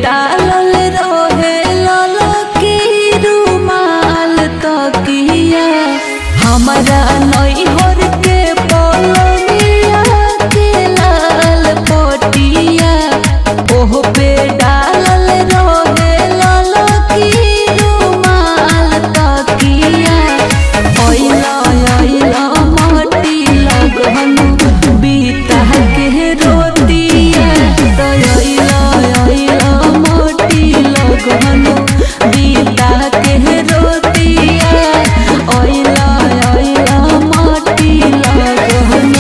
डालल रहे ललकी रुमाल तकिया हमारा नैहर के पलंगिया के लाल पटिया ओह पे डालल रहे ललकी रुमाल तकिया ओइला ओइला माटी लगन बीता के रोतिया ओइला ओइला माटी लगन बीता के रोतिया ओइला ओइला माटी लगन।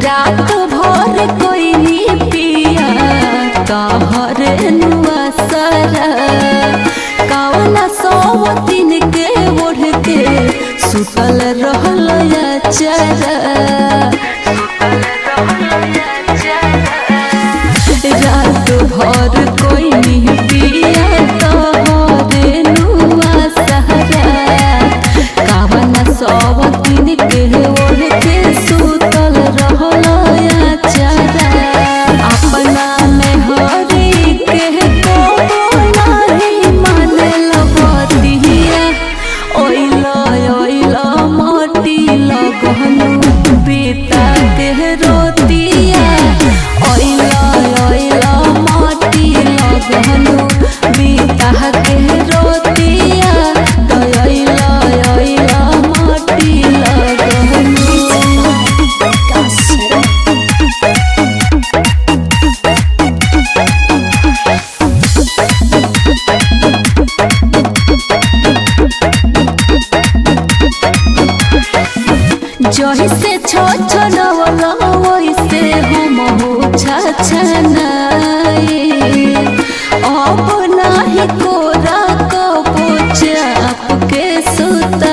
रात भर कोई पिया कहर नुआ सरा कवना सौतीन के ओढ़ के सुतल रहल चरा रात भर कोई पिया कहर नुआ सरा कवना सौतीन के ओढ़ के सुतल रहल अपना में हरी के को नहीं मानल बतिया ओइला ओइला माटी लगन बीता के रोतिया ओइला ओइला माटी लगन बीता के रोतिया तो ओइला ओइला माटी लगन। जैसे छछनवला वैसे हम हो छछनाए अब नाही कोरा को चाप के सुता